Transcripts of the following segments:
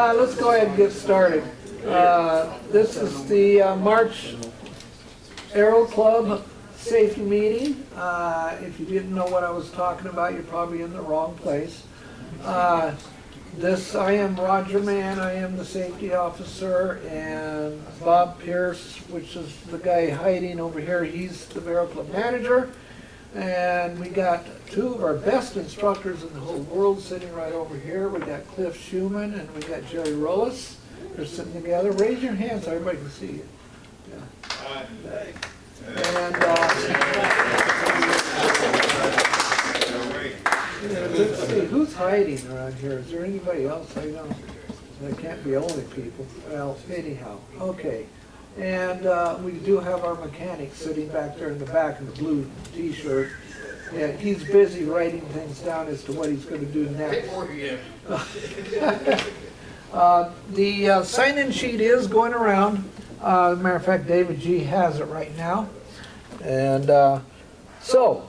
Let's go ahead and get started. This is the March Aero Club safety meeting. If you didn't know what I was talking about, you're probably in the wrong place. I am Roger Mann, I am the safety officer, and Bob Pierce, which is the guy hiding over here, he's the Aero Club manager. And we got two of our best instructors in the whole world sitting right over here. We got Cliff Schumann and we got Jerry Rollis. They're sitting together. Raise your hands so everybody can see you. Yeah. And let's see, who's hiding around here? Is there anybody else I know? There can't be only people. Well, anyhow, okay. And we do have our mechanic sitting back there in the back in the blue t-shirt. And he's busy writing things down as to what he's going to do next. The sign-in sheet is going around. As a matter of fact, David G. has it right now. And so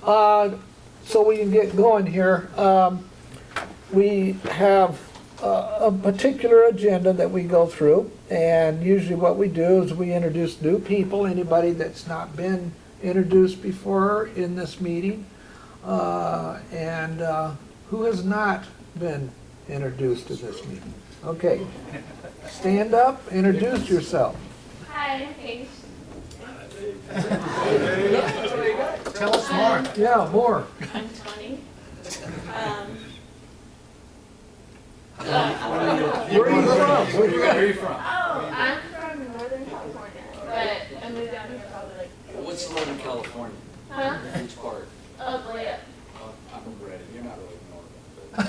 we can get going here. We have a particular agenda that we go through, and usually what we do is we introduce new people, anybody that's not been introduced before in this meeting, and who has not been introduced in this meeting. Okay, stand up, introduce yourself. Hi, I'm Paige. Tell us more. Yeah, more. I'm 20. Where are you from? Where are you from? Oh, I'm from Northern California, but I moved down here probably like. What's Northern California? Huh? Which part? Oh, Leah. I'm from Redding. You're not really northern. Oh,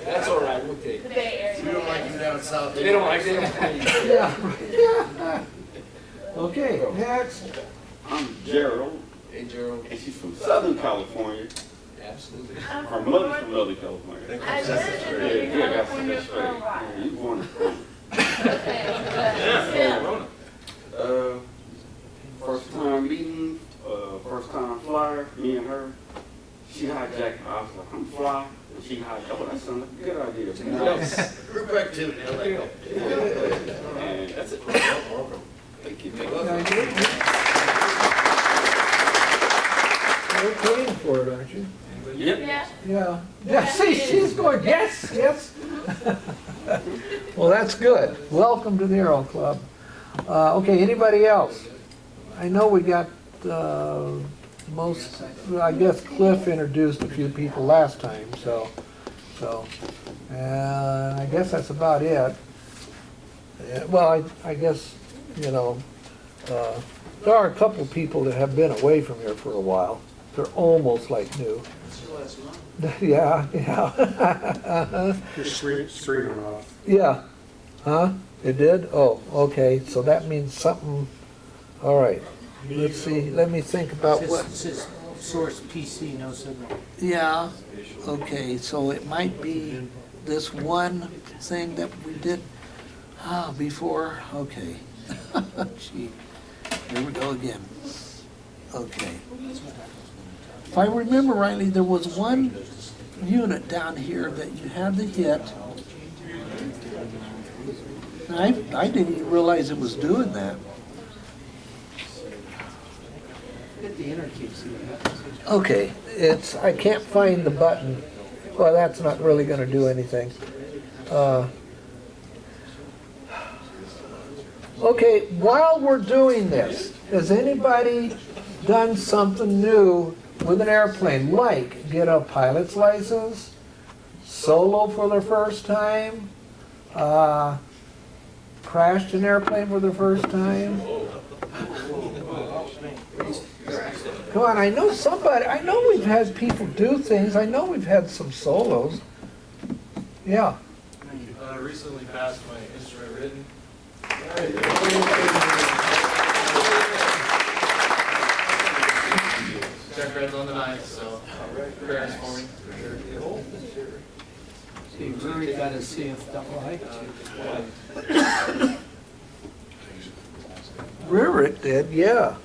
That's all right. We'll take the it. Bay Area. You don't like him down south? They don't like them. Yeah. Okay, next. I'm Gerald, Hey, Gerald. and she's from Southern California. Absolutely. I'm Her from mother's from Northern California. I lived in Northern Yeah, that's California that's for a right. while. Yeah, you born. Okay, but still. First time meeting, first time flyer, me and her. She hijacked. I was like, I'm fly. And she hijacked. Oh, that sounds like a good idea. Nice. Group activity, I like it. And That's it. thank you. You're paying for it, aren't you? Yep. Yeah. Yeah. Yeah, see, she's going, yes, yes. Well, that's good. Welcome to the Aero Club. Okay, anybody else? I know we got most, I guess Cliff introduced a few people last time, so I guess that's about it. Yeah, well, I guess, you know, there are a couple people that have been away from here for a while. They're almost like new. Yeah, yeah. Just three went off. Yeah. Huh? It did? Oh, okay. So that means something. All right. Let's see. Let me think about what. It says source PC, no signal. Yeah. Okay. So it might be this one thing that we did before. Okay. Gee. Here we go again. Okay. If I remember rightly, there was one unit down here that you had to hit. I didn't even realize it was doing that. Hit the enter key, see what happens. Okay, I can't find the button. Well, that's not really going to do anything. Okay, while we're doing this, has anybody done something new with an airplane, like get a pilot's license, solo for their first time, crashed an airplane for their first time? Come on, I know we've had people do things, I know we've had some solos. Yeah. I recently passed my instrument written. Check reads on the 9th, so prayers for me. See, Rory got a CFI. Rick did, yeah.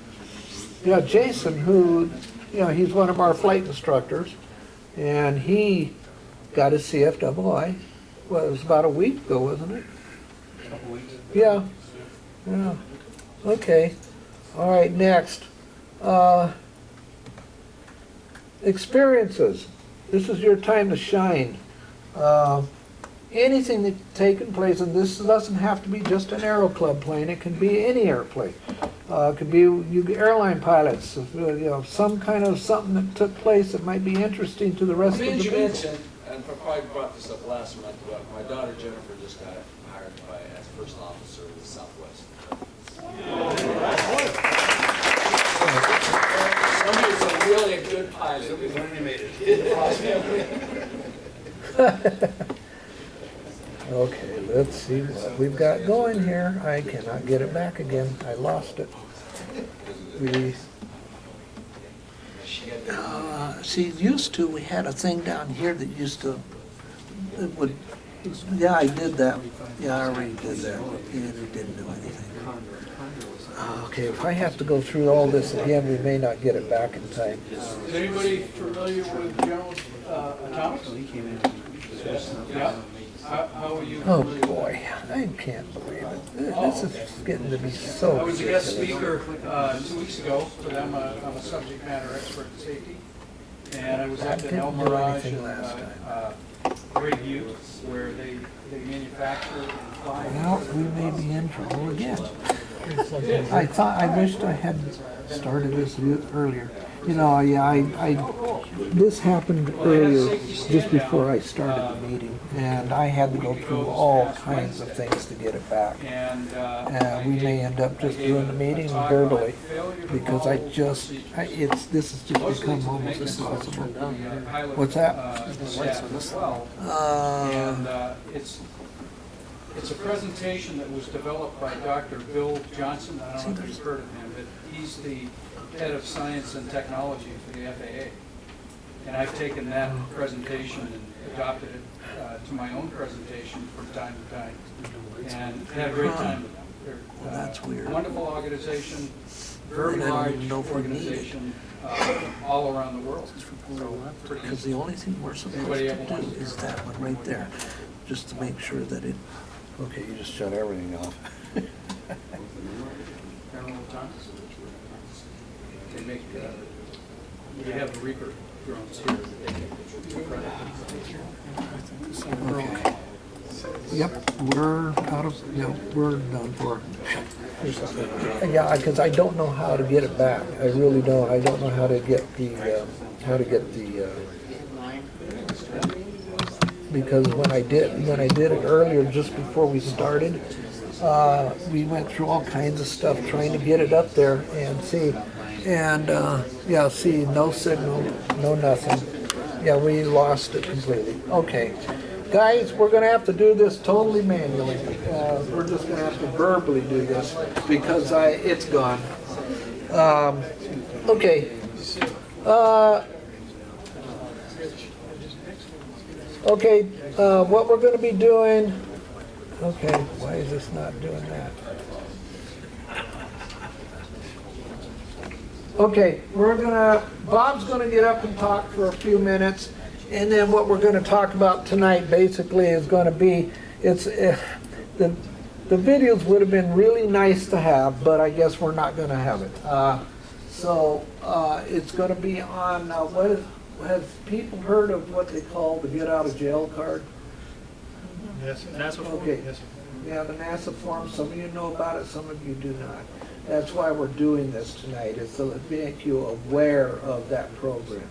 Yeah, Jason, who, you know, he's one of our flight instructors, and he got his CFII, well, it was about a week ago, wasn't it? Couple weeks. Yeah, yeah, okay. All right, next. Experiences. This is your time to shine. Anything that's taken place, and this doesn't have to be just an Aero Club plane, it can be any airplane. It could be you airline pilots, some kind of something that took place that might be interesting to the rest of the Did you people. mention, and I probably brought this up last month, but my daughter Jennifer just got hired as first officer with Southwest. Somebody's a really good pilot. We finally made it. Okay, let's see what we've got going here. I cannot get it back again. I lost it. See, we had a thing down here that used to, it would, yeah, I did that. Yeah, I already did that. And it didn't do anything. Okay, if I have to go through all this again, we may not get it back in time. Is anybody familiar with General Atomics? Yeah. How are you? Oh, boy, I can't believe it. This is getting to be so I was a guest ridiculous. speaker 2 weeks ago for them. I'm a subject matter expert in safety. And I was at the Didn't El do Mirage anything in last time. Great View, where they manufacture and fly. Well, we may be in trouble again. I wished I had started this earlier. This happened earlier, just before I started the meeting, and I had to go through all kinds of things to get it back. And We may end up just doing the meeting verbally, because this has just become almost impossible. What's that? As well. And it's a presentation that was developed by Dr. Bill Johnson. I don't know if you've heard of him, but he's the head of science and technology for the FAA. And I've taken that presentation and adopted it to my own presentation from time to time. And had a great time with them. They're, Well, that's weird. Wonderful organization, very And I don't large even know if we need it. organization all around the world. So pretty Because the only thing we're supposed to do is that one right there, just to make sure that it, okay, you just shut everything off. General Atomics. They make, we have the Reaper drones here that they make Okay. Yep, we're we're done for. Yeah, because I don't know how to get it back. I really don't. I don't know how to get the, because when I did it earlier, just before we started, we went through all kinds of stuff trying to get it up there and see. And, see, no signal, no nothing. Yeah, we lost it completely. Okay. Guys, we're gonna have to do this totally manually. We're just gonna have to verbally do this because it's gone. Okay. What we're gonna be doing, okay, why is this not doing that? Okay, Bob's gonna get up and talk for a few minutes, and then what we're gonna talk about tonight basically is gonna be, the videos would have been really nice to have, but I guess we're not gonna have it. It's gonna be on, have people heard of what they call the get out of jail card? Yes, that's what. Okay. Yeah, the NASA form, some of you know about it, some of you do not. That's why we're doing this tonight, is to make you aware of that program.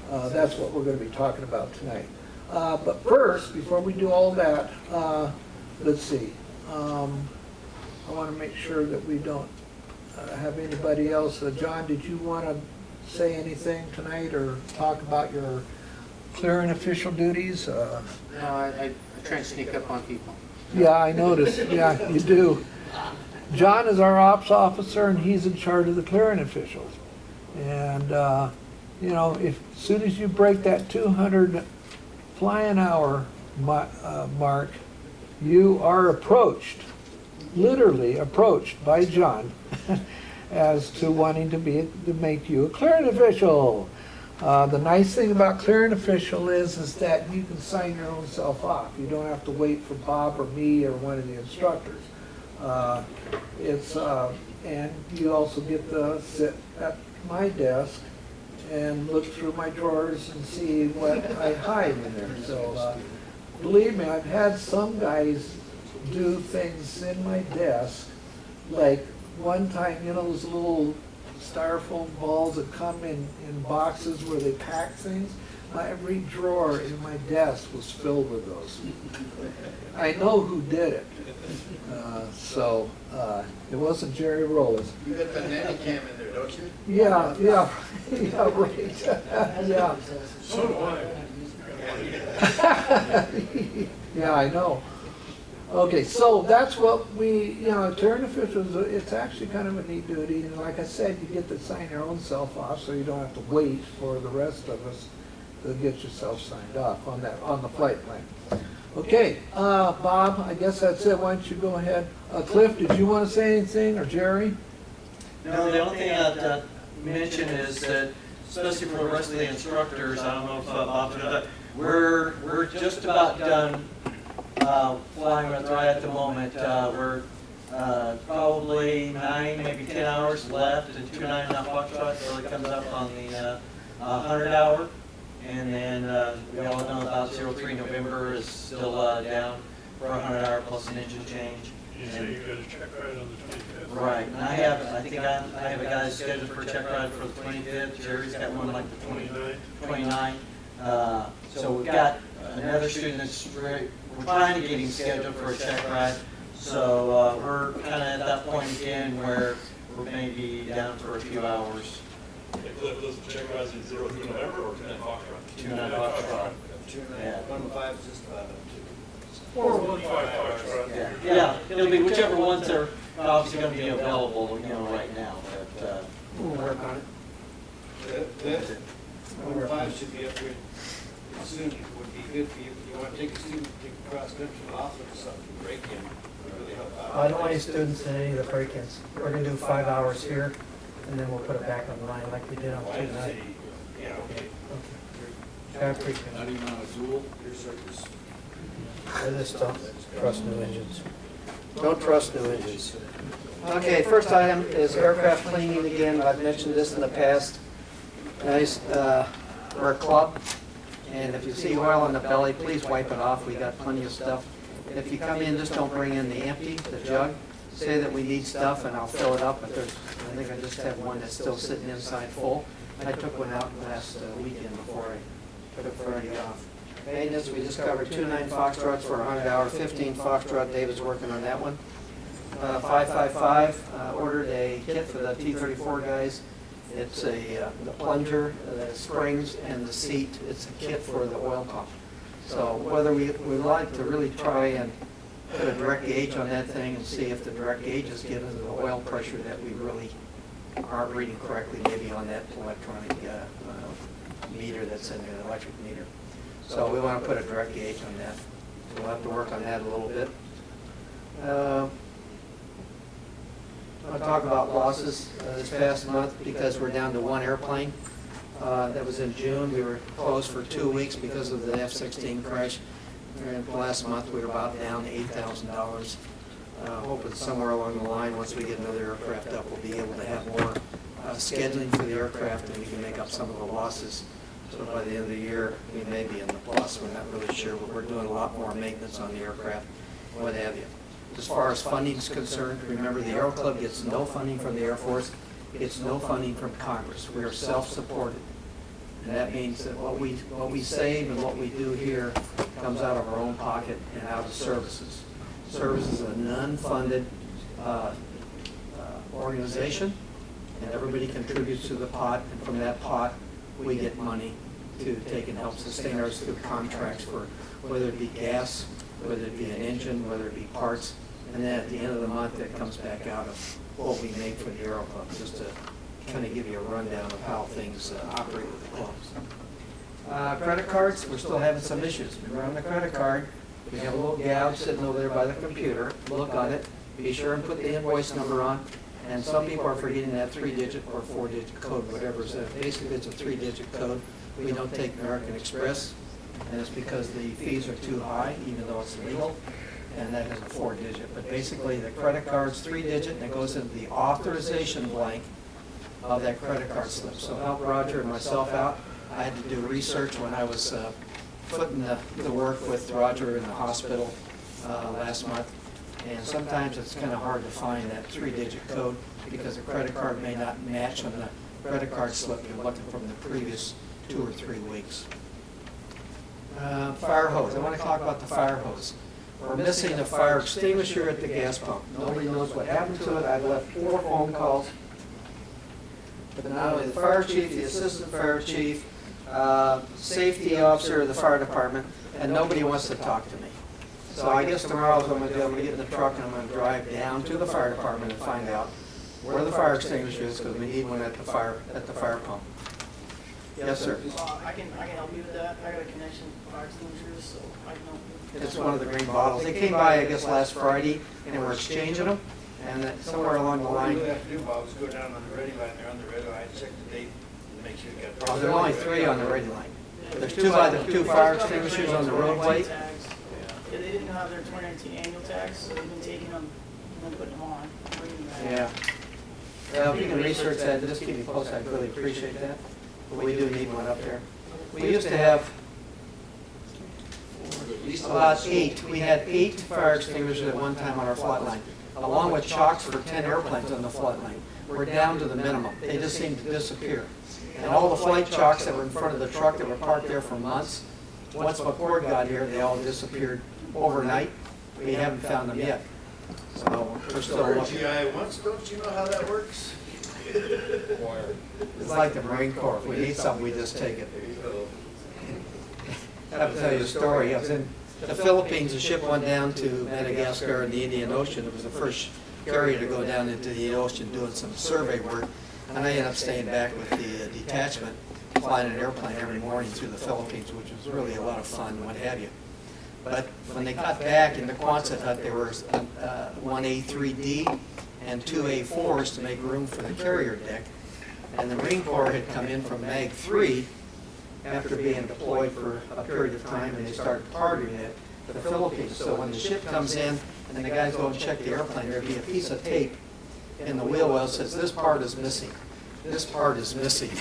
That's what we're going to be talking about tonight. But first, before we do all that, let's see. I want to make sure that we don't have anybody else. John, did you want to say anything tonight or talk about your clearing official duties? No, I try and sneak up on people. Yeah, I noticed. Yeah, you do. John is our ops officer, and he's in charge of the clearing officials. And, as soon as you break that 200 flying hour mark, you are literally approached by John as to wanting to make you a clearing official. The nice thing about clearing official is that you can sign your own self off. You don't have to wait for Bob or me or one of the instructors. And you also get to sit at my desk and look through my drawers and see what I hide in there. So believe me, I've had some guys do things in my desk, like one time, you know, those little styrofoam balls that come in boxes where they pack things. Every drawer in my desk was filled with those. I know who did it. It wasn't Jerry Rose. You got the nanny cam in there, don't you? Yeah, yeah, yeah, right. Yeah. So do I. Yeah, I know. Okay, so that's what we, you know, turn officials, it's actually kind of a neat duty. And like I said, you get to sign your own self off, so you don't have to wait for the rest of us to get yourself signed off on that, on the flight plan. Okay, Bob, I guess that's it. Why don't you go ahead? Cliff, did you want to say anything, or Jerry? No, the only thing I'd mention is that, especially for the rest of the instructors, I don't know if Bob's gonna, we're just about done flying with right at the moment. We're probably 9, maybe 10 hours left, and 2 9.5 Foxtrot, so it comes up on the 100 hour. And then we all know about 03 November is still down for a 100 hour plus an engine change. You say you got a check ride on the 25th? Right, and I have a guy scheduled for a check ride for the 25th. Jerry's got one like the 29th. So we've got another student that's we're trying to get him scheduled for a check ride. So we're kind of at that point again where we're maybe down for a few hours. Those check rides in 0 through November or 2 9 Foxtrot? 2 9 Foxtrot. Yeah. 1-5 is just about up to. Or 1-5 Foxtrot. Yeah, it'll be whichever ones are obviously going to be available, you know, right now. But We'll work on it. That 1-5 should be up here soon. It would be good for you if you want to take a student, take a cross country off or something, break in. Really help out. I don't want any students in any of the break-ins. We're gonna do 5 hours here, and then we'll put it back online like we did on Tuesday. Yeah, okay. I appreciate it. Not even on a dual? Your service. I just don't trust new engines. Don't trust new engines. Okay, first item is aircraft cleaning again. I've mentioned this in the past. Guys, we're a club, and if you see oil on the belly, please wipe it off. We got plenty of stuff. If you come in, just don't bring in the empty, the jug. Say that we need stuff and I'll fill it up, but there's, I think I just have one that's still sitting inside full. I took one out last weekend before I took Friday off. Maintenance, we just covered 2 9 Foxtrots for 100 hour, 15 Foxtrot. David's working on that one. 555 ordered a kit for the T-34 guys. It's the plunger, the springs, and the seat. It's a kit for the oil pump. So whether we'd like to really try and put a direct gauge on that thing and see if the direct gauge is given the oil pressure that we really aren't reading correctly, maybe on that electronic meter that's in the electric meter. So we want to put a direct gauge on that. So we'll have to work on that a little bit. I'll talk about losses this past month because we're down to 1 airplane. That was in June. We were closed for 2 weeks because of the F-16 crash. And last month we were about down $8,000. Hoping somewhere along the line, once we get another aircraft up, we'll be able to have more scheduling for the aircraft and we can make up some of the losses. So by the end of the year, we may be in the plus. We're not really sure, but we're doing a lot more maintenance on the aircraft, what have you. As far as funding is concerned, remember the Aero Club gets no funding from the Air Force, gets no funding from Congress. We are self-supported. And that means that what we save and what we do here comes out of our own pocket and out of services. Services is a non-funded organization, and everybody contributes to the pot, and from that pot, we get money to take and help sustain us through contracts for whether it be gas, whether it be an engine, whether it be parts, and then at the end of the month, that comes back out of what we make for the Aero Club, just to kind of give you a rundown of how things operate with the clubs. Credit cards, we're still having some issues. Remember on the credit card, we have a little gal sitting over there by the computer. Look on it, be sure and put the invoice number on, And some people are forgetting that 3-digit or 4-digit code, whatever it is. Basically, it's a 3-digit code. We don't take American Express, and it's because the fees are too high, even though it's legal, and that has a 4-digit. But basically, the credit card's 3-digit, and it goes into the authorization blank of that credit card slip. So help Roger and myself out. I had to do research when I was putting the work with Roger in the hospital last month. And sometimes it's kind of hard to find that 3-digit code because the credit card may not match on the credit card slip you're looking from the previous 2 or 3 weeks. Fire hose. I want to talk about the fire hose. We're missing a fire extinguisher at the gas pump. Nobody knows what happened to it. I've left 4 phone calls. But not only the fire chief, the assistant fire chief, safety officer of the fire department, and nobody wants to talk to me. So I guess tomorrow what I'm going to do, I'm going to get in the truck and I'm going to drive down to the fire department and find out where the fire extinguisher is, because we need one at the fire pump. Yes, sir. I can help you with that. I got a connection with fire extinguishers, so I can help you. It's one of the green bottles. They came by, I guess, last Friday, and we're exchanging them. And that somewhere along the All line, you have to do, Bob, is go down on the ready line, they're on the ready line, check the date, and make sure you got. there are only 3 on the ready line. There's 2 by the 2 fire extinguishers on the roadway. Tags. Yeah, they didn't have their 2019 annual tags, so they've been taking them and then putting them on, bringing them back. Yeah. Well, if you can research that, just keep me posted, I'd really appreciate that. But we do need one up there. We used to have about 8. We had 8 fire extinguishers at one time on our flat line, along with chocks for 10 airplanes on the flat line. We're down to the minimum. They just seem to disappear. And all the flight chocks that were in front of the truck that were parked there for months, once McCord got here, they all disappeared overnight. We haven't found them yet. So we're still looking. GI once, don't you know how that works? It's like the Marine Corps. If we need something, we just take it. I have to tell you a story. I was in the Philippines. A ship went down to Madagascar in the Indian Ocean. It was the first carrier to go down into the ocean doing some survey work. And I ended up staying back with the detachment, flying an airplane every morning through the Philippines, which was really a lot of fun and what have you. But when they got back in the Quonset hut, there were 1 A3D and 2 A4s to make room for the carrier deck. And the Marine Corps had come in from Mag 3 after being deployed for a period of time, and they started targeting it to the Philippines. So when the ship comes in and the guys go and check the airplane, there'd be a piece of tape in the wheel well that says, this part is missing. This part is missing.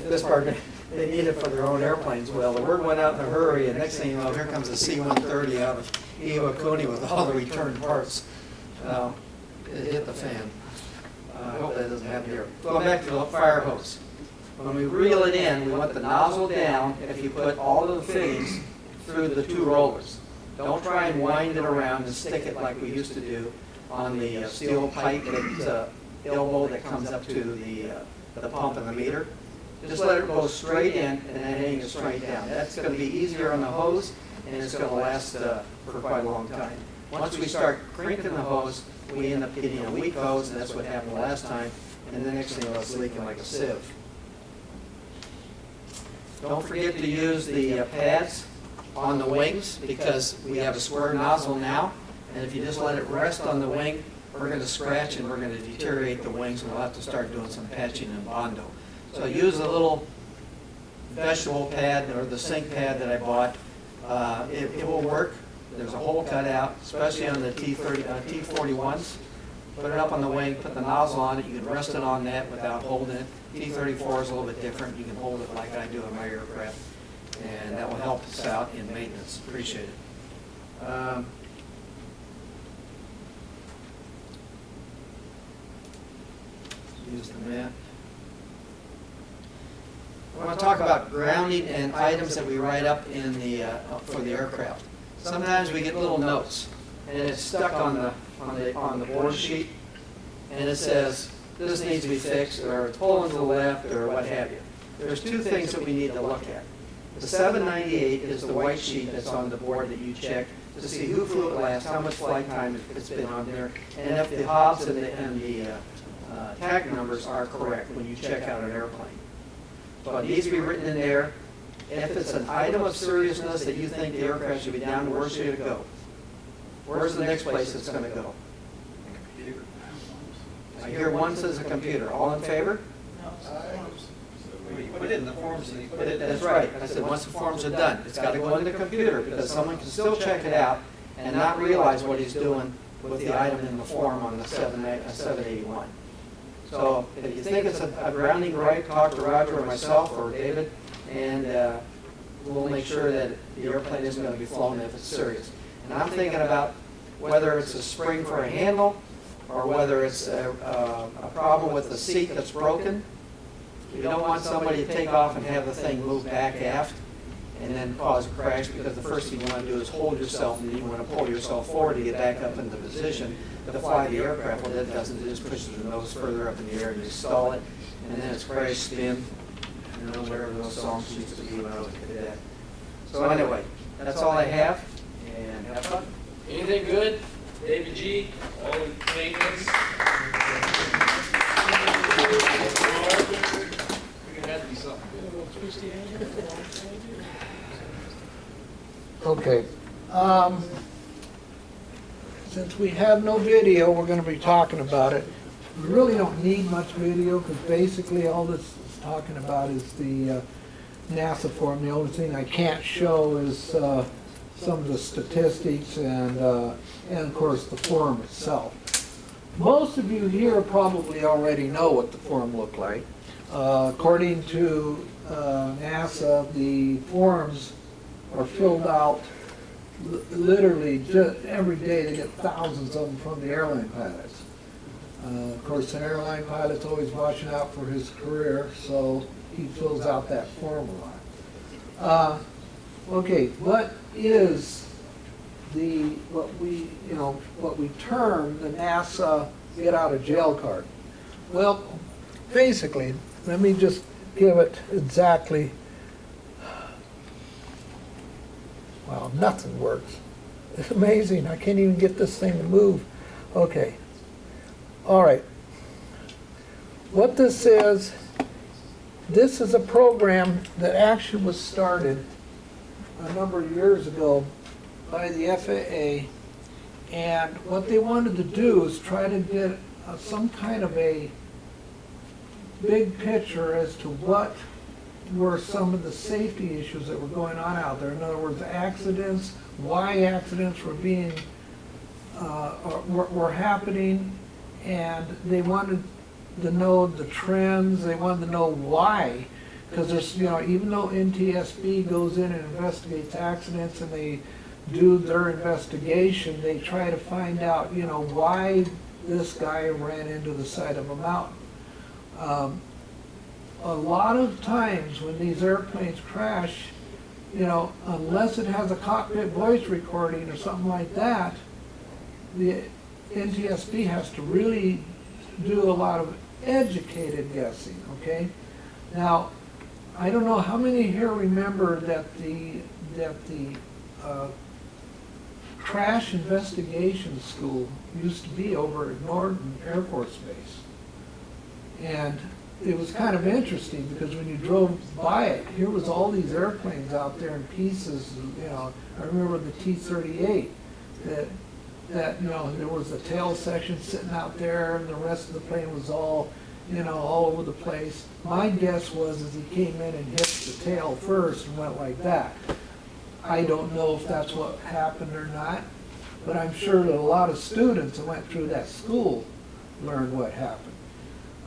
This part, they need it for their own airplanes. Well, the word went out in a hurry, and next thing you know, here comes the C-130 out of Iwakuni with all the returned parts. It hit the fan. I hope that doesn't happen here. Going back to the fire hose. When we reel it in, we want the nozzle down if you put all of the fittings through the 2 rollers. Don't try and wind it around and stick it like we used to do on the steel pipe that elbow that comes up to the pump and the meter. Just let it go straight in and then hang it straight down. That's going to be easier on the hose, and it's going to last for quite a long time. Once we start cranking the hose, we end up getting a weak hose, and that's what happened last time, and the next thing was leaking like a sieve. Don't forget to use the pads on the wings, because we have a square nozzle now, and if you just let it rest on the wing, we're going to scratch and we're going to deteriorate the wings, and we'll have to start doing some patching and Bondo. So use the little vegetable pad or the sink pad that I bought. It will work. There's a hole cut out, especially on the T41s. Put it up on the wing, put the nozzle on it. You can rest it on that without holding it. T34 is a little bit different. You can hold it like I do on my aircraft, and that will help us out in maintenance. Appreciate it. Use the map. I want to talk about grounding and items that we write up in the for the aircraft. Sometimes we get little notes, and it's stuck on the board sheet, and it says this needs to be fixed, or it's pulling to the left, or what have you. There's 2 things that we need to look at. The 798 is the white sheet that's on the board that you check to see who flew it last, how much flight time it's been on there, and if the hobs and the tag numbers are correct when you check out an airplane. So it needs to be written in there. If it's an item of seriousness that you think the aircraft should be down, where should it go? Where's the next place it's going to go? I hear one says a computer. All in favor? We put it in the forms and he put it. That's right. I said, once the forms are done, it's got to go in the computer because someone can still check it out and not realize what he's doing with the item in the form on the 781. So if you think it's a grounding right, talk to Roger or myself or David, and we'll make sure that the airplane isn't going to be flown if it's serious. And I'm thinking about whether it's a spring for a handle or whether it's a problem with the seat that's broken. You don't want somebody to take off and have the thing move back aft and then cause a crash, because the first thing you want to do is hold yourself, and you want to pull yourself forward to get back up into position to fly the aircraft. Well, that doesn't, it just pushes the nose further up in the air and you stall it, and then it's crash spin, you know, whatever those songs used to be when I was a cadet. So anyway, that's all I have, and have fun. Anything good? David G, all in maintenance? We can have to be something good. Okay. Since we have no video, we're going to be talking about it. We really don't need much video because basically all this is talking about is the NASA form. The only thing I can't show is some of the statistics and of course the form itself. Most of you here probably already know what the form looked like. According to NASA, the forms are filled out literally just every day. They get thousands of them from the airline pilots. Of course, an airline pilot's always watching out for his career, so he fills out that form a lot. Okay, what is what we term the NASA get out of jail card? Well, basically, let me just give it exactly. Wow, nothing works. It's amazing. I can't even get this thing to move. Okay. All right. What this is a program that actually was started a number of years ago by the FAA, and what they wanted to do is try to get some kind of a big picture as to what were some of the safety issues that were going on out there. In other words, accidents, why accidents were being were happening, and they wanted to know the trends. They wanted to know why, because there's, even though NTSB goes in and investigates accidents and they do their investigation, they try to find out, why this guy ran into the side of a mountain. A lot of times when these airplanes crash, unless it has a cockpit voice recording or something like that, the NTSB has to really do a lot of educated guessing, okay? Now, I don't know how many here remember that the crash investigation school used to be over at Norton Air Force Base. And it was kind of interesting because when you drove by it, here was all these airplanes out there in pieces. I remember the T-38 that there was the tail section sitting out there, and the rest of the plane was all all over the place. My guess was he came in and hit the tail first and went like that. I don't know if that's what happened or not, but I'm sure that a lot of students that went through that school learned what happened.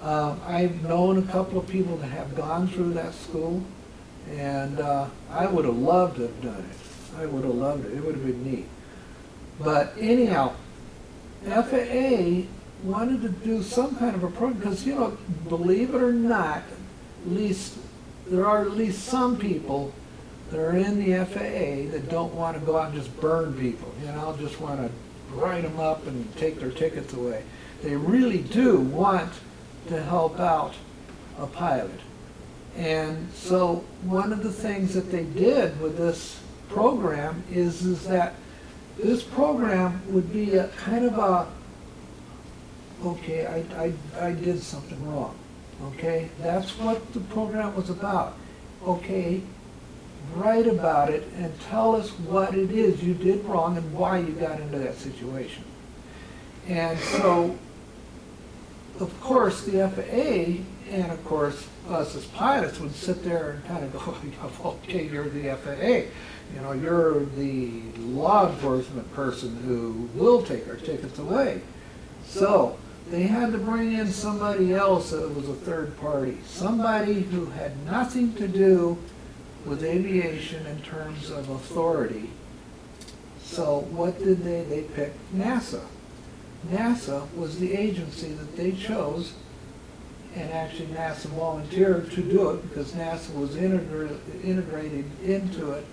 I've known a couple of people that have gone through that school, and I would have loved to have done it. I would have loved it. It would have been neat. But anyhow, FAA wanted to do some kind of a program because, believe it or not, at least there are at least some people that are in the FAA that don't want to go out and just burn people, just want to write them up and take their tickets away. They really do want to help out a pilot. And so one of the things that they did with this program is that this program would be a kind of a, okay, I did something wrong. Okay, that's what the program was about. Okay, write about it and tell us what it is you did wrong and why you got into that situation. And so of course, the FAA and of course us as pilots would sit there and kind of go, okay, you're the FAA. You know, you're the law enforcement person who will take our tickets away. So they had to bring in somebody else that was a third party, somebody who had nothing to do with aviation in terms of authority. So what did they? They picked NASA. NASA was the agency that they chose, and actually NASA volunteered to do it because NASA was integrated into it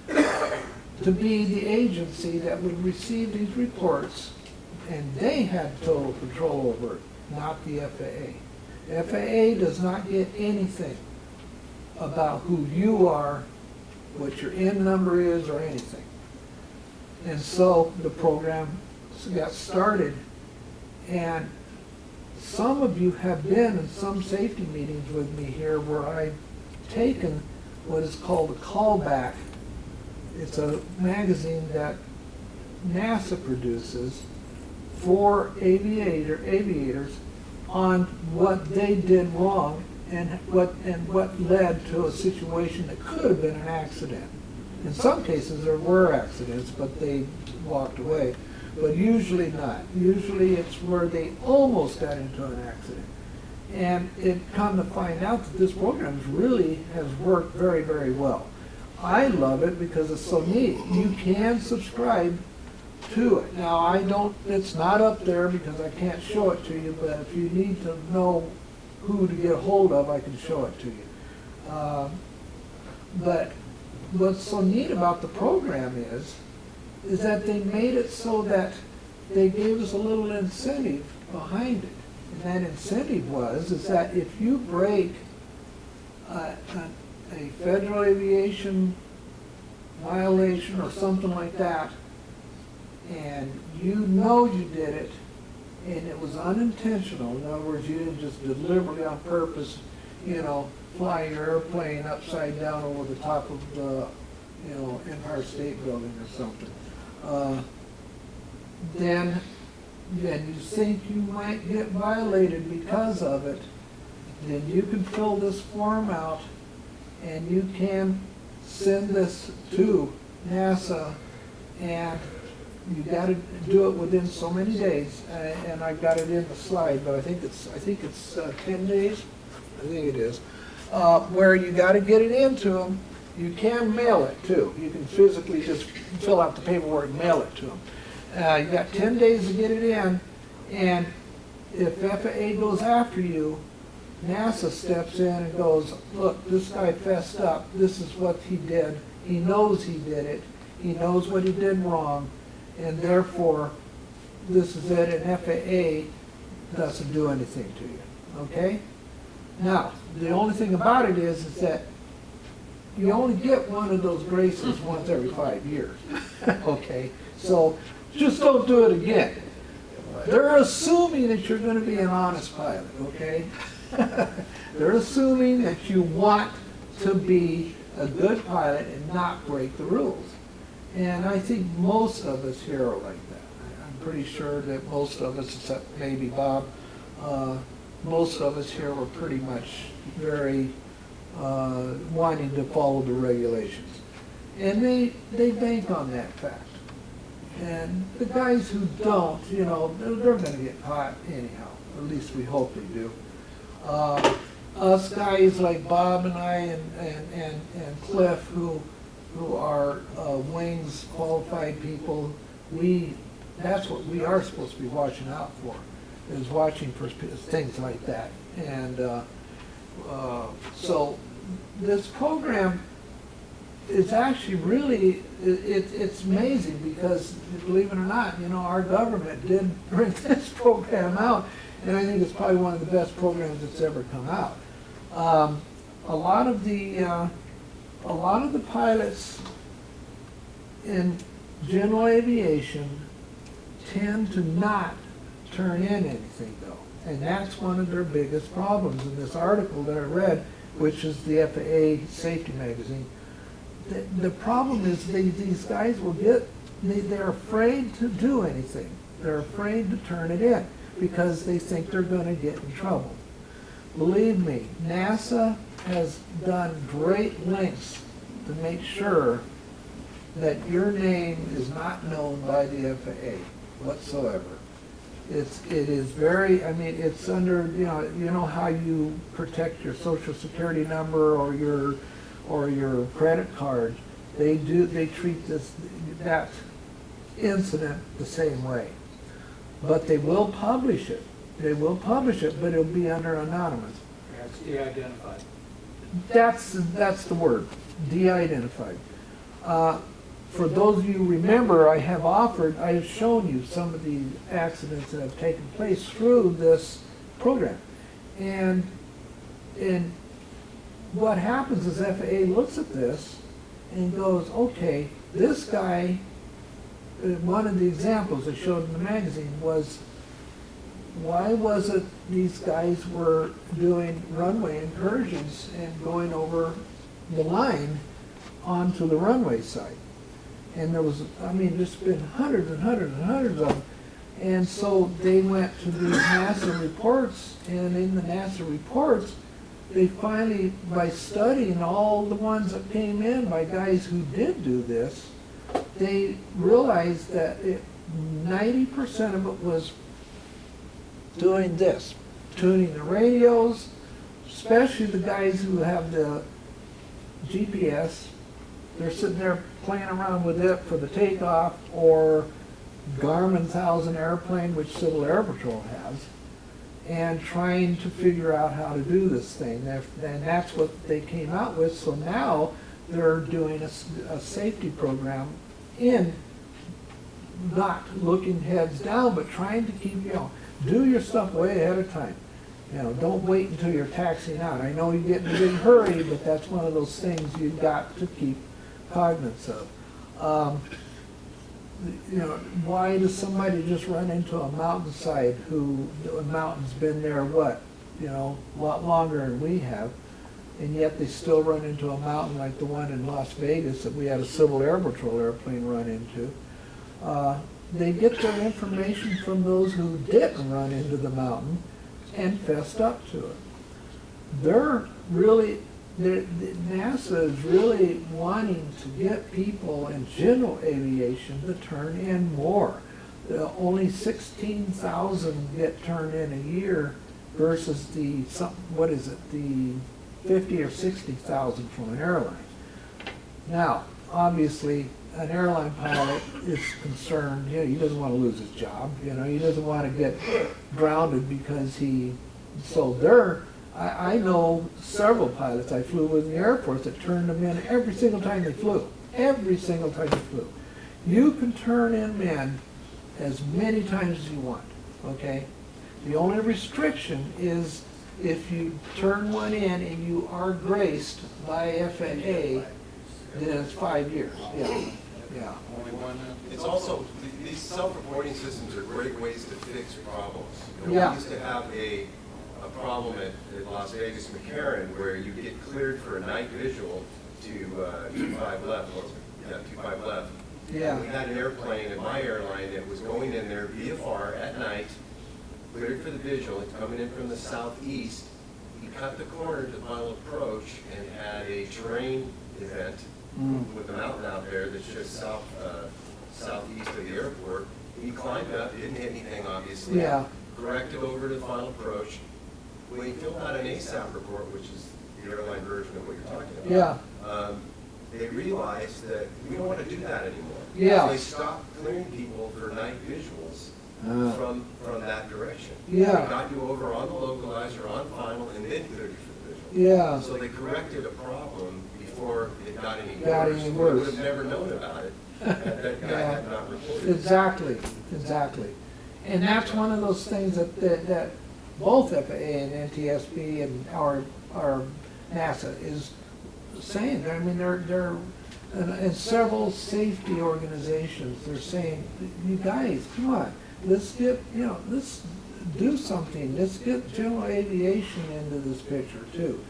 to be the agency that would receive these reports, and they had total control over it, not the FAA. The FAA does not get anything about who you are, what your N number is, or anything. And so the program got started, and some of you have been in some safety meetings with me here where I've taken what is called a callback. It's a magazine that NASA produces for aviators on what they did wrong and what led to a situation that could have been an accident. In some cases there were accidents, but they walked away. But usually not. Usually it's where they almost got into an accident. And it come to find out that this program really has worked very, very well. I love it because it's so neat. You can subscribe to it. Now I don't, it's not up there because I can't show it to you, but if you need to know who to get a hold of, I can show it to you. But what's so neat about the program is that they made it so that they gave us a little incentive behind it. And that incentive is that if you break a federal aviation violation or something like that, and you know you did it, and it was unintentional, in other words, you didn't just deliberately on purpose, you know, fly your airplane upside down over the top of the, you know, Empire State Building or something, then you think you might get violated because of it, then you can fill this form out and you can send this to NASA, and you got to do it within so many days. And I got it in the slide, but I think it's 10 days. I think it is. Where you got to get it into them. You can mail it too. You can physically just fill out the paperwork and mail it to them. You got 10 days to get it in, and if FAA goes after you, NASA steps in and goes, look, this guy fessed up. This is what he did. He knows he did it. He knows what he did wrong, and therefore, this is it, and FAA doesn't do anything to you, okay? Now, the only thing about it is that you only get one of those graces once every 5 years, okay? So just don't do it again. They're assuming that you're going to be an honest pilot, okay? They're assuming that you want to be a good pilot and not break the rules. And I think most of us here are like that. I'm pretty sure that most of us, except maybe Bob, most of us here were pretty much very wanting to follow the regulations. And they bank on that fact. And the guys who don't, you know, they're going to get caught anyhow. Or at least we hope they do. Us guys like Bob and I and Cliff, who are wings qualified people, that's what we are supposed to be watching out for, is watching for things like that. And so this program is actually really, it's amazing because, believe it or not, you know, our government did bring this program out, and I think it's probably one of the best programs that's ever come out. A lot of the pilots in general aviation tend to not turn in anything though, and that's one of their biggest problems. In this article that I read, which is the FAA Safety Magazine, the problem is these guys will they're afraid to do anything. They're afraid to turn it in. because they think they're gonna get in trouble. Believe me, NASA has done great lengths to make sure that your name is not known by the FAA whatsoever. It is very, I mean, it's under, you know how you protect your social security number or your credit card. They treat that incident the same way. But they will publish it. They will publish it, but it'll be under anonymous. Yeah, it's de-identified. That's the word, de-identified. For those of you who remember, I have shown you some of the accidents that have taken place through this program. And what happens is FAA looks at this and goes, okay, this guy, one of the examples I showed in the magazine was, why was it these guys were doing runway incursions and going over the line onto the runway side? And there was, I mean, there's been hundreds and hundreds and hundreds of them. And so they went to the NASA reports, and in the NASA reports, they finally, by studying all the ones that came in by guys who did do this, they realized that 90% of it was doing this, tuning the radios, especially the guys who have the GPS. They're sitting there playing around with it for the takeoff, or Garmin's 1000 airplane, which Civil Air Patrol has, and trying to figure out how to do this thing. And that's what they came out with. So now they're doing a safety program in not looking heads down, but trying to keep, do your stuff way ahead of time. Don't wait until you're taxiing out. I know you get in a big hurry, but that's one of those things you've got to keep cognizant of. Why does somebody just run into a mountainside who, the mountain's been there, a lot longer than we have, and yet they still run into a mountain like the one in Las Vegas that we had a Civil Air Patrol airplane run into? They get their information from those who didn't run into the mountain and fessed up to it. NASA is really wanting to get people in general aviation to turn in more. Only 16,000 get turned in a year versus the 50 or 60,000 from an airline. Now, obviously, an airline pilot is concerned, he doesn't want to lose his job, he doesn't want to get grounded because I know several pilots I flew with in the Air Force that turned them in every single time they flew. Every single time they flew. You can turn in men as many times as you want, okay? The only restriction is if you turn one in and you are graced by FAA, then it's 5 years. Yeah. It's also, these self-reporting systems are great ways to fix problems. We used to have a problem at Las Vegas McCarran where you get cleared for a night visual to 25 left, 25 left. Yeah. And we had an airplane at my airline that was going in there VFR at night, cleared for the visual. It's coming in from the southeast. He cut the corner to the final approach and had a terrain event with a mountain out there that's just southeast of the airport. He climbed up, didn't hit anything obviously. Yeah. Corrected over to the final approach. When he filled out an ASAP report, which is the airline version of what you're talking about, they realized that we don't want to do that anymore. Yeah. So they stopped clearing people for night visuals from that direction. Yeah. They got you over on the localizer, on final, and then cleared you for the visual. Yeah. So they corrected a problem before it got any Got worse. any We worse. would have never known about it had that guy had not reported. Exactly. And that's one of those things that both FAA and NTSB and our NASA is saying. I mean, they're and several safety organizations, they're saying, you guys, come on, let's get, let's do something. Let's get general aviation into this picture too.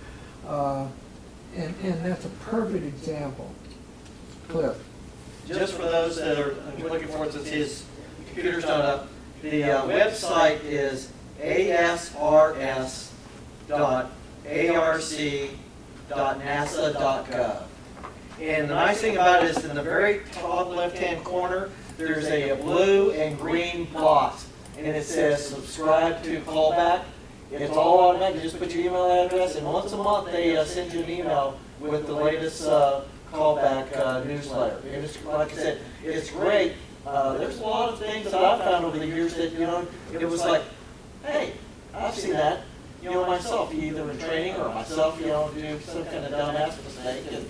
And that's a perfect example. Cliff. Just for those that are looking for it, since his computer's not up, The website is asrs.arc.nasa.gov. And the nice thing about it is in the very top left-hand corner, there's a blue and green box. And it says subscribe to callback. It's all automatic. You just put your email address, and once a month they send you an email with the latest callback newsletter. And it's, like I said, it's great. There's a lot of things that I've found over the years that, it was like, hey, I've seen that, myself, either in training or myself, do some kind of dumbass mistake, and,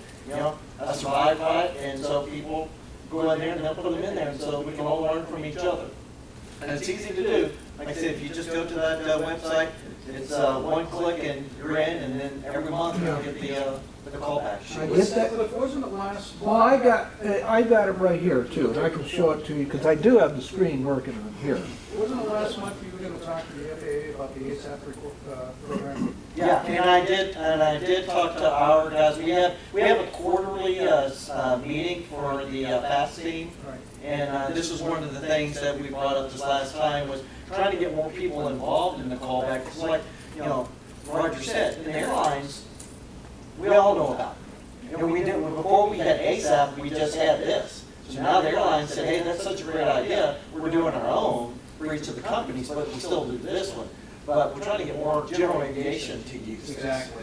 I survived by it, and so people go in there and they'll put them in there, and so we can all learn from each other. And it's easy to do. Like I said, if you just go to that website, it's one click and you're in, and then every month you'll get the callback sheet. I get that. But wasn't it last? Well, I got it right here too, and I can show it to you, because I do have the screen working on here. Wasn't it last month you were going to talk to the FAA about the ASAP program? Yeah, and I did talk to our guys. We have a quarterly meeting for the FAST team, Right. and this was one of the things that we brought up this last time, was trying to get more people involved in the callback. It's like, Roger said, in the airlines, we all know about it. And we did, before we had ASAP, we just had this. So now the airlines said, hey, that's such a great idea, we're doing our own for each of the companies, but we still do this one. But we're trying to get more general aviation to use this. Exactly.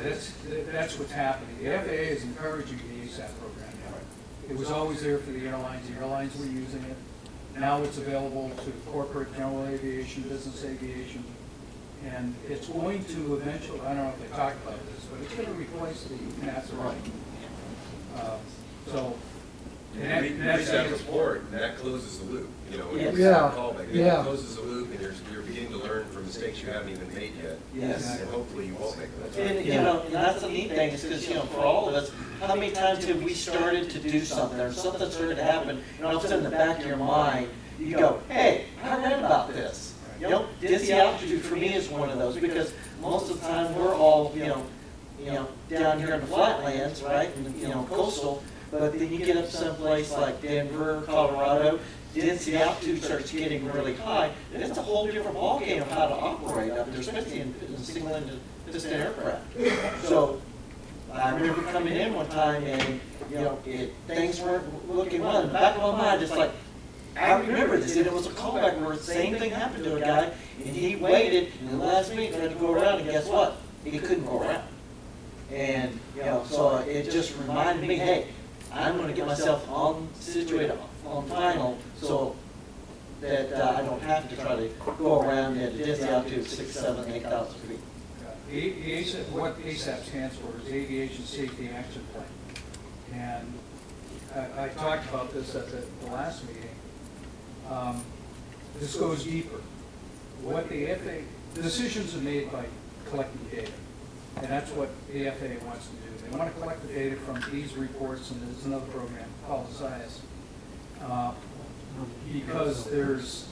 That's what's happening. The FAA is encouraging the ASAP program now. It was always there for the airlines. The airlines were using it. Now it's available to corporate, general aviation, business aviation. And it's going to eventually, I don't know if they talked about this, but it's going to replace the NASA. Right. So, We read that report, and that closes the loop, when Yes. you Yeah. callback. Yeah. It closes the loop, and you're beginning to learn from mistakes you haven't even made yet. Yes. And hopefully you won't make them. And, and that's the neat thing, is because, for all of us, how many times have we started to do something, or something started to happen, and all of a sudden in the back of your mind, you go, hey, I read about this. Dizzy altitude for me is one of those, because most of the time we're all, down here in the flatlands, right, and, coastal, but then you get up someplace like Denver, Colorado, density altitude starts getting really high, and it's a whole different ballgame of how to operate up there, especially in single-engine piston aircraft. So I remember coming in one time and, things weren't looking well. In the back of my mind, it's like, I remember this, and it was a callback where the same thing happened to a guy, and he waited, and the last minute tried to go around, and guess what? He couldn't go around. And, so it just reminded me, hey, I'm gonna get myself situated on final, so that I don't have to try to go around at a dizzy altitude of 6,000, 7,000, 8,000 feet. What ASAP stands for is Aviation Safety Action Plan. And I talked about this at the last meeting. This goes deeper. What the FAA, decisions are made by collecting data. And that's what the FAA wants to do. They want to collect the data from these reports, and there's another program called SIAS. Because there's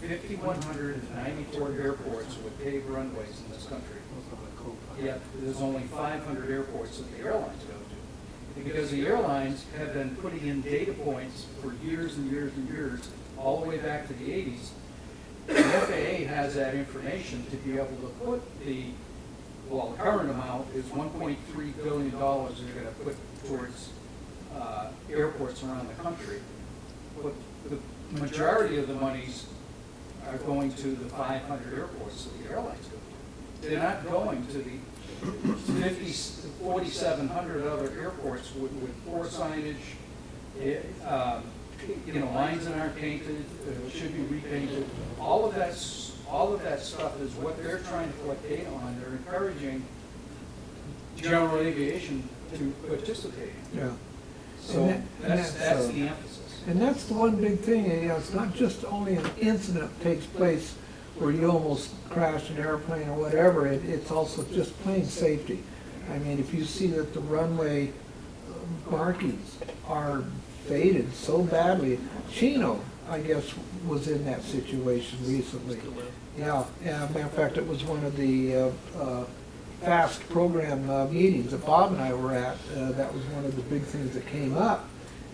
5,194 airports with paved runways in this country. Yet there's only 500 airports that the airlines go to. Because the airlines have been putting in data points for years and years and years, all the way back to the 80s. The FAA has that information to be able to put the current amount is $1.3 billion they're going to put towards airports around the country. But the majority of the monies are going to the 500 airports that the airlines go to. They're not going to the 4,700 other airports with poor signage, lines that aren't painted, should be repainted. All of that stuff is what they're trying to collect data on. They're encouraging general aviation to participate in. Yeah. So And that's the emphasis. And that's the one big thing, it's not just only an incident takes place where you almost crash an airplane or whatever, it's also just plain safety. I mean, if you see that the runway markings are faded so badly, Chino, I guess, was in that situation recently. Yeah, matter of fact, it was one of the FAST program meetings that Bob and I were at. That was one of the big things that came up.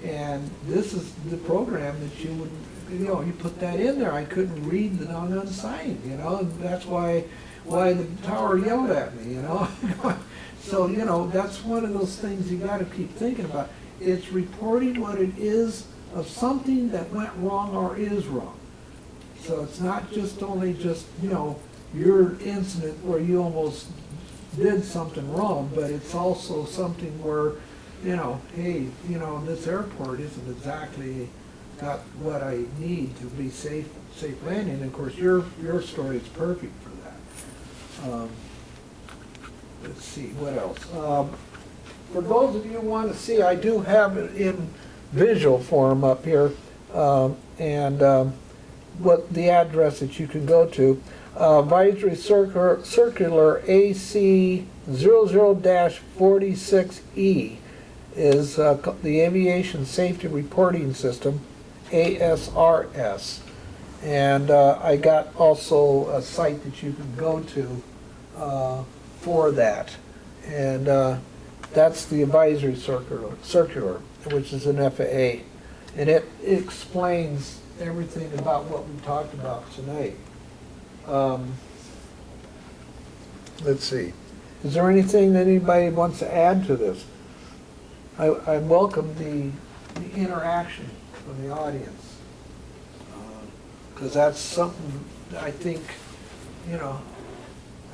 And this is the program that you would you put that in there, I couldn't read the doggone sign, and that's why the tower yelled at me, So, that's one of those things you gotta keep thinking about. It's reporting what it is of something that went wrong or is wrong. So it's not just only your incident where you almost did something wrong, but it's also something where, hey, this airport isn't exactly got what I need to be safe landing. And of course, your story is perfect for that. Let's see, what else? For those of you who want to see, I do have it in visual form up here, and what the address that you can go to. Advisory Circular AC 00-46E is the Aviation Safety Reporting System, ASRS. And I got also a site that you can go to for that. And that's the Advisory Circular, which is an FAA. And it explains everything about what we talked about tonight. Let's see. Is there anything that anybody wants to add to this? I welcome the interaction from the audience. Because that's something I think,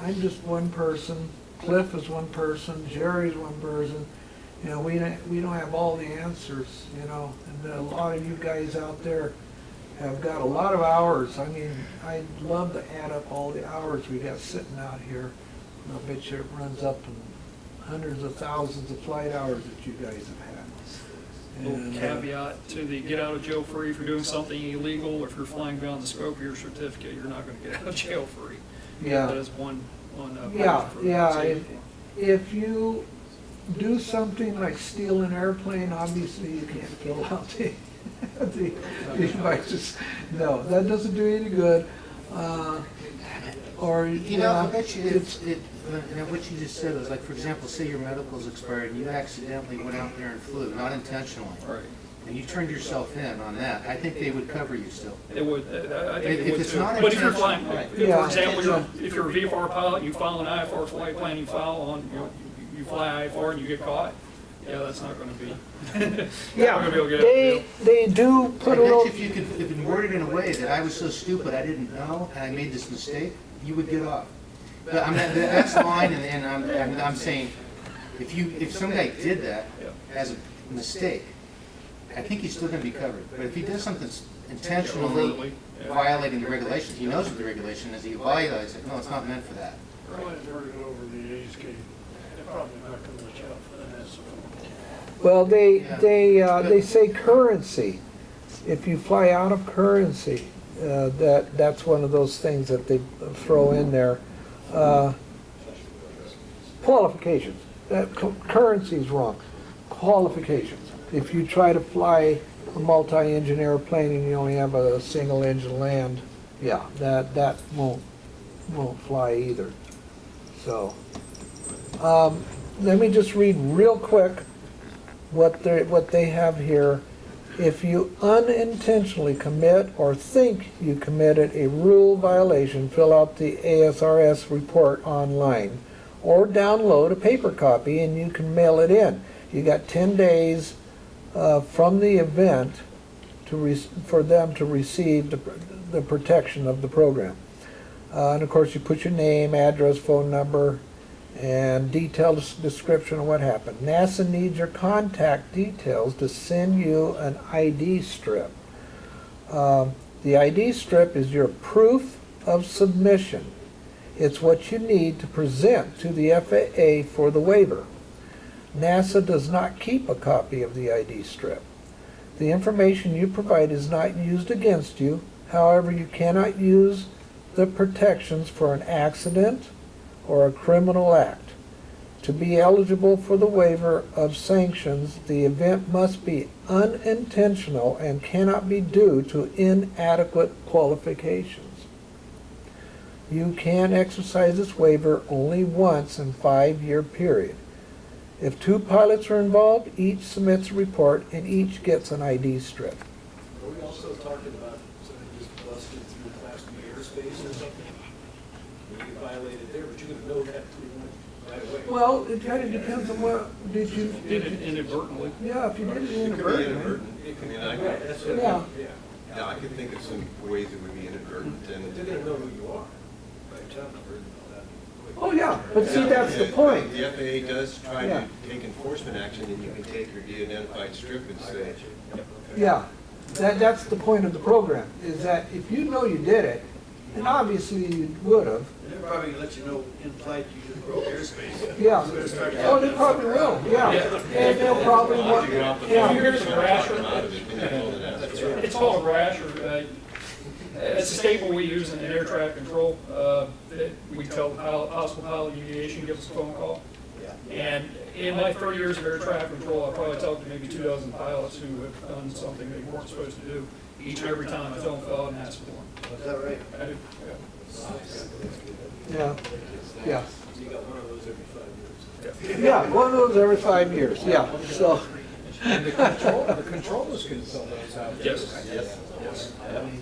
I'm just one person, Cliff is one person, Jerry's one person. We don't have all the answers, and a lot of you guys out there have got a lot of hours. I mean, I'd love to add up all the hours we got sitting out here. I'll bet you it runs up in hundreds of thousands of flight hours that you guys have had. Little caveat to the get out of jail free if you're doing something illegal, or if you're flying beyond the scope of your certificate, you're not going to get out of jail free. Yeah. That is one Yeah. safety. If you do something like steal an airplane, obviously you can't fill out the devices. No, that doesn't do any good. Or I bet you what you just said was like, for example, say your medical's expired and you accidentally went out there and flew, not intentionally. Right. And you turned yourself in on that, I think they would cover you still. It would, I think it If would it's too. not But if you're flying, intentional, right. Yeah. for example, if you're a VFR pilot, you file an IFR flight plan, you file on, you fly IFR and you get caught, yeah, that's not going to be. Yeah, not gonna be able to get out. they do I put a bet little. you if you could word it in a way that I was so stupid I didn't know and I made this mistake, you would get off. But I mean, that's the line, and I'm saying, if some guy did that as a mistake, I think he's still going to be covered. But if he does something intentionally violating the regulations, he knows what the regulation is, he violates it. No, it's not meant for that. I went and heard it over the A's game. They're probably not going to let you out for that. Well, they say currency. If you fly out of currency, that's one of those things that they throw in there. Qualifications. Currency is wrong. Qualifications. If you try to fly a multi-engine airplane and you only have a single engine land, yeah, that won't fly either. So, let me just read real quick what they have here. If you unintentionally commit or think you committed a rule violation, fill out the ASRS report online or download a paper copy and you can mail it in. You got 10 days from the event for them to receive the protection of the program. And of course you put your name, address, phone number, and detailed description of what happened. NASA needs your contact details to send you an ID strip. The ID strip is your proof of submission. It's what you need to present to the FAA for the waiver. NASA does not keep a copy of the ID strip. The information you provide is not used against you. However, you cannot use the protections for an accident or a criminal act. To be eligible for the waiver of sanctions, the event must be unintentional and cannot be due to inadequate qualifications. You can exercise this waiver only once in a 5-year period. If 2 pilots are involved, each submits a report and each gets an ID strip. Are we also talking about somebody just busted through Class B airspace or something? You get violated there, but you're gonna know that pretty much right away. Well, it kind of depends on what, did you? Did it inadvertently. Yeah, if you did it It could be inadvertently. inadvertent. I mean, I could, Yeah. yeah, I could think of some ways it would be inadvertent They're and. gonna know who you are by your time number and all that. Oh, yeah, but see, that's the point. The FAA does try Yeah. to take enforcement action, and you can take your de-identified strip and say, Yeah, that's the point of the program, is that if you know you did it, and obviously you would have, And they're probably gonna let you know in flight you just broke airspace. yeah. So they're starting Oh, they probably will, yeah. And they'll probably want, yeah. Here's a rasher. out of it, and you pull it out. That's right. It's called a rasher. It's a staple we use in air traffic control. We tell the pilot, possible pilot deviation, give us a phone call. And in my 30 years of air traffic control, I probably talked to maybe 2 dozen pilots who have done something they weren't supposed to do. Each and every time I tell them, fill out and ask for one. Is that right? I do, yeah. Yeah, yeah. So you got one of those every 5 years. Yeah, one of those every 5 years, yeah, so, And the controllers can fill those out. Yes. Yes. Yes.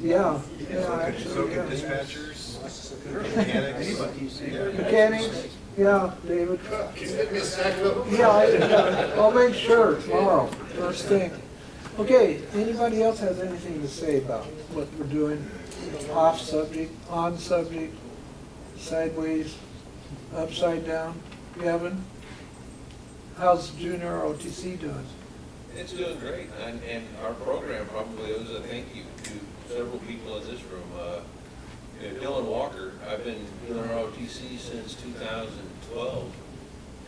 yeah, yeah, So actually, can yeah. dispatchers, mechanics. Yeah. Mechanics, yeah, David. Can you get me a stack of them? Yeah, I'll make sure tomorrow, first thing. Okay, anybody else has anything to say about what we're doing? Off subject, on subject, sideways, upside down? Gavin? How's junior OTC doing? It's doing great, and our program probably owes a thank you to several people in this room. Dylan Walker, I've been doing ROTC since 2012,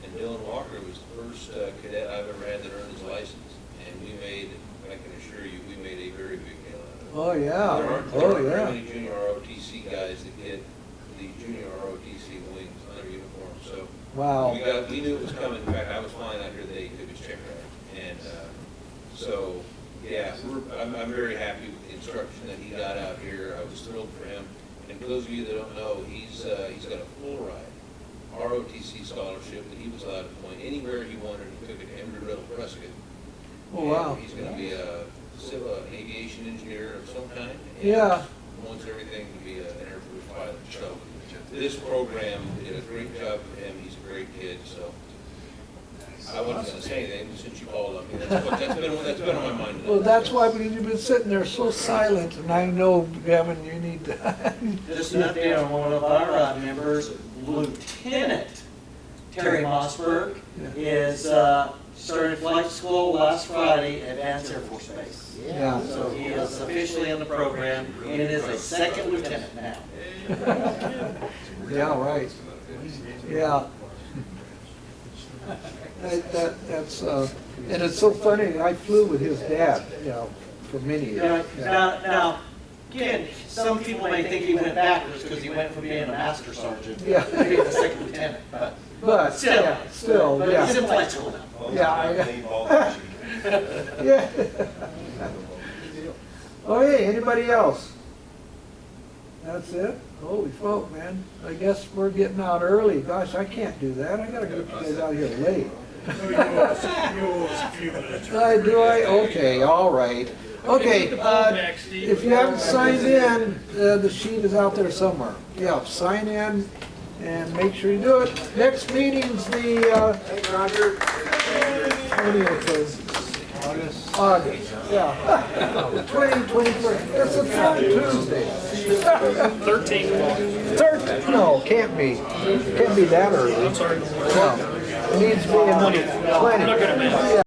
and Dylan Walker was the first cadet I've ever had that earned his license, and we made, I can assure you, we made a very big deal out of it. Oh, There yeah, aren't oh, very yeah. many junior ROTC guys that get the junior ROTC wings on their uniform, so Wow. we knew it was coming. In fact, I was flying out here the day he took his check ride. And so, yeah, I'm very happy with the instruction that he got out here. I was thrilled for him. And for those of you that don't know, he's got a full ride ROTC scholarship that he was allowed to point anywhere he wanted. He took it to Embry-Riddle Prescott. Oh, wow. And he's going to be an aviation engineer of some kind. And Yeah. wants everything to be an Air Force pilot. So this program did a great job for him. He's a great kid, so I wasn't going to say anything since you called on me. That's been on my mind. Well, that's why, because you've been sitting there so silent, and I know, Gavin, you need to. Just an update on one of our members, Lieutenant Terry Mossberg, is started flight school last Friday at Vance Air Force Base. Yeah. So he is officially in the program, and is a second lieutenant now. Yeah, right. Yeah. That's, and it's so funny, I flew with his dad, you know, for many years. Yeah. Now, again, some people may think he went backwards because he went from being a master sergeant Yeah. to being a second lieutenant, But, still, yeah, still, but he's in yeah. flight school now. Yeah. Yeah. Okay, anybody else? That's it? Holy smoke, man. I guess we're getting out early. Gosh, I can't do that. I gotta get you guys out here late. You owe us a few minutes. Do I? Okay, all right. Okay, if you haven't signed in, the sheet is out there somewhere. Yeah, sign in and make sure you do it. Next meeting's the, 20th of August, yeah. 21st. It's a third Tuesday. 13th. Third, no, can't be. Can't be that early. I'm sorry. No, it needs to be in the 20th. Yeah.